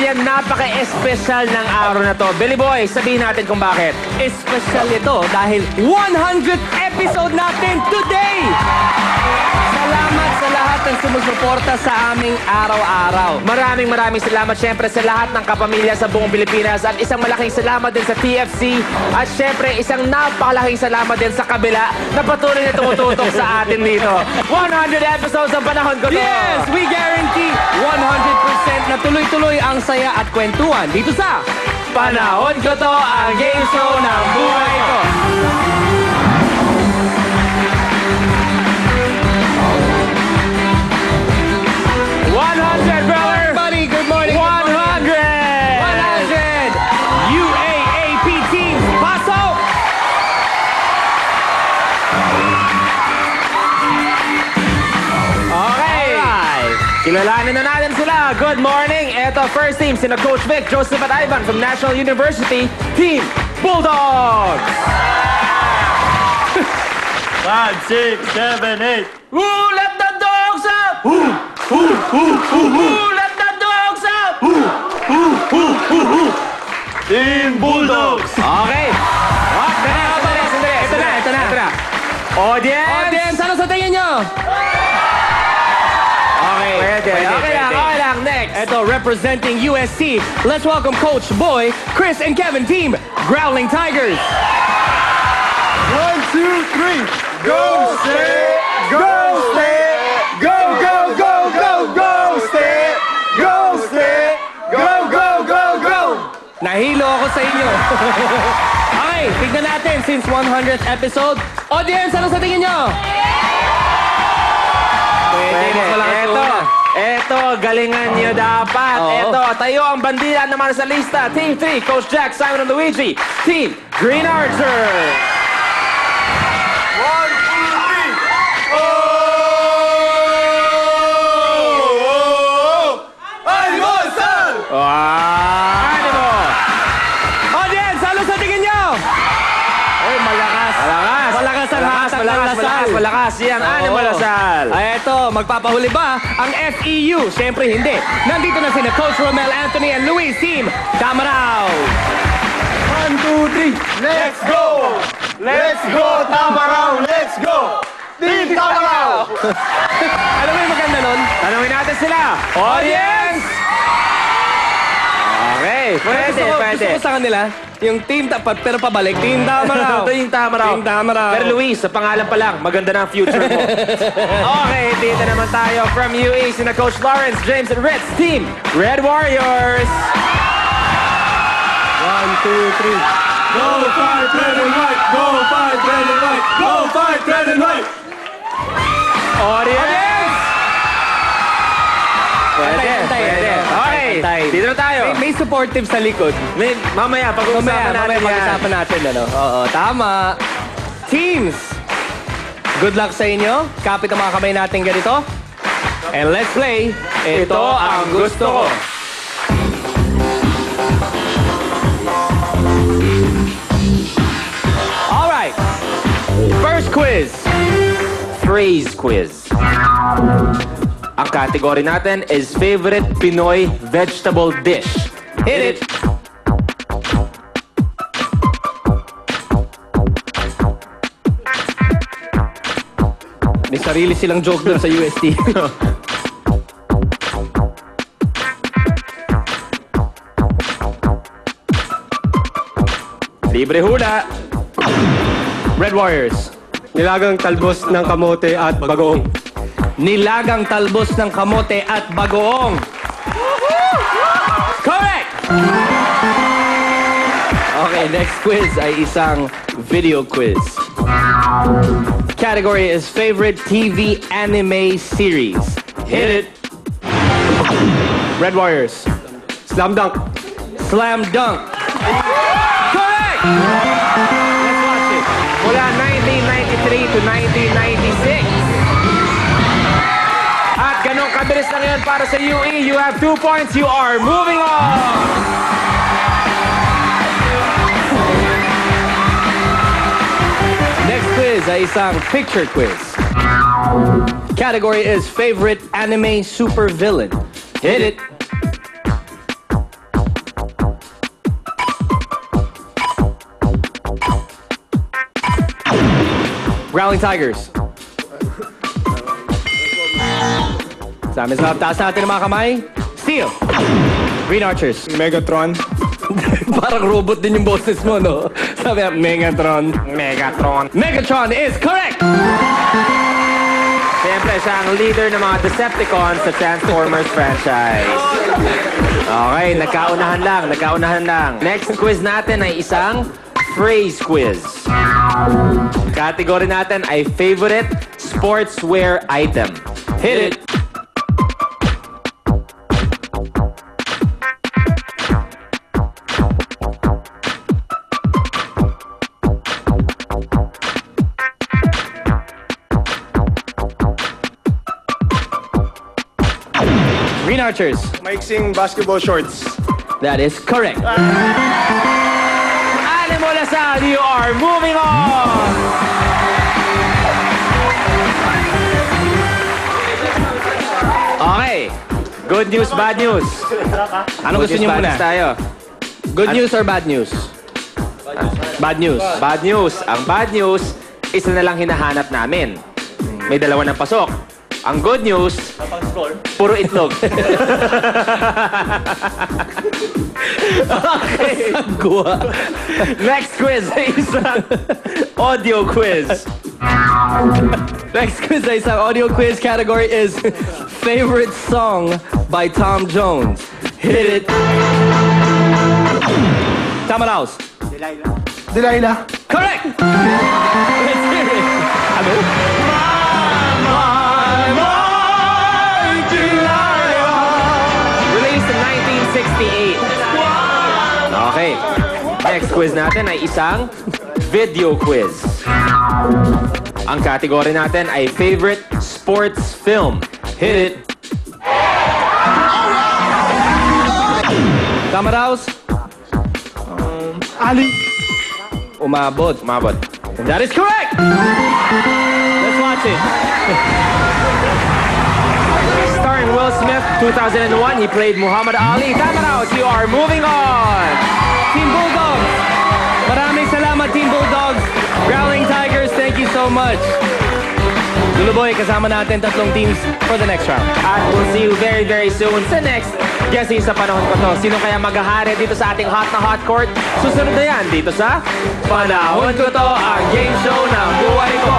yan, napaka-espesyal ng araw na to. Billy Boy, sabihin natin kung bakit. Espesyal ito dahil 100th episode natin today! Salamat sa lahat ng sumusuporta sa aming araw-araw. Maraming salamat syempre sa lahat ng kapamilya sa buong Pilipinas at isang malaking salamat din sa TFC at syempre isang napakalaking salamat din sa kabila na patuloy na tumututok sa atin dito. 100 episodes ang panahon ko to! Yes! We guarantee 100% na tuloy-tuloy ang saya at kwentuhan dito sa Panahon ko to, ang game show ng buhay ko! Buddy, good morning. 100! UAAP teams, pasok! Okay. Kilalanin na natin sila. Good morning. Ito, first team, sina Coach Vic, Joseph at Ivan from National University, Team Bulldogs! 5, 6, 7, 8. Who let the dogs up? Who let the dogs up? Team Bulldogs! Okay. Sandali. Ito na. Audience! Audience, ano sa tingin nyo? Okay lang. Next. Ito, representing USC, let's welcome Coach Boy, Chris, and Kevin, Team Growling Tigers. 1, 2, 3. Go, State! Go, State! Go, go, go, go, go, State! Go, State! Go, go, go, go! Nahilo ako sa inyo. Okay, tignan natin since 100th episode. Audience, ano sa tingin nyo? Eto, galingan nyo dapat. Oo. Eto, tayo ang bandila naman sa lista. Team 3, Coach Jack, Simon, and Luigi. Team Green Archer. 1, 2, 3. Oh! Animal! Ano? Audience, ano sa tingin nyo? Oh, malakas. Malakas ang hatak ng lasal. Malakas. Yan, Animal Lasal. Ay, eto, magpapahuli ba ang FEU? Siyempre hindi. Nandito na sina Coach Romel Anthony and Luis, Team Tamarao. 1, 2, 3. Let's go! Let's go, Tamarao! Let's go! Team Tamarao! Alam mo yung maganda nun? Tanungin natin sila. Audience! Okay, pwede. Gusto ko sa kanila, yung Team Tapat, pero pabalik, Team Tamarao. Team Tamarao. Team Tamarao. Pero Luis, sa pangalan pa lang, maganda na ang future mo. Okay, dito naman tayo from UE, sina Coach Lawrence, James, and Ritz, Team Red Warriors. 1, 2, 3. Go fight, red and white! Go fight, red and white! Go fight, red and white! Audience! Pwede. Okay, dito na tayo. May supportive sa likod. Mamaya, pag-uusapan natin yan. Pag-usapan natin, ano? Oo, tama. Teams, good luck sa inyo. Kapit ang mga kamay natin ganito. And let's play. Ito ang gusto ko. Alright. First quiz. Phrase quiz. Ang category natin is favorite Pinoy vegetable dish. Hit it. May sarili silang joke doon sa UST. Libre hula. Red Warriors. Nilagang talbos ng kamote at bagoong. Nilagang talbos ng kamote at bagoong. Correct! Okay, next quiz ay isang video quiz. Category is favorite TV anime series. Hit it. Red Warriors. Slam dunk. Slam dunk. Correct! Let's watch it. Mula 1993 to 1996. At ganun kabilis na ngayon para sa UE. You have 2 points. You are moving on. Next quiz ay isang picture quiz. Category is favorite anime supervillain. Hit it. Growling Tigers. Sa amin sa taas natin ang mga kamay. Steel. Green Archers. Megatron. Parang robot din yung boses mo, no? Sabi na, Megatron. Megatron. Megatron is correct! Siyempre, siya ang leader ng mga Decepticons sa Transformers franchise. Okay, nagkaunahan lang. Next quiz natin ay isang phrase quiz. Category natin ay favorite sportswear item. Hit it! Green Archers. Maiksing basketball shorts. That is correct. Animo Lasal, you are moving on! Okay. Good news, bad news. Ano gusto niyo Bad muna? news tayo. Good news or bad news? Bad news. Bad news. Ang bad news, isa na lang hinahanap namin. May dalawa ng pasok. Ang good news, puro itlog. Okay. Gua. Next quiz ay isang audio quiz. Next quiz ay isang audio quiz. Category is favorite song by Tom Jones. Hit it. Tamaraos. Delilah. Correct! Let's hear it. Ano? Released in 1968. Okay. Next quiz natin ay isang video quiz. Ang category natin ay favorite sports film. Hit it. Tamaraos. Ali. Umabot. Umabot. That is correct! Let's watch it. Starring Will Smith, 2001, he played Muhammad Ali. Tamaraos, you are moving on. Team Bulldogs. Maraming salamat, Team Bulldogs. Growling Tigers, thank you so much. Luluboy, kasama natin tatlong teams for the next round. At we'll see you very, very soon sa next guessing sa panahon ko to. Sino kaya maghahari dito sa ating hot na hot court? Susunod na yan dito sa Panahon Ko To, ang game show ng buhay ko.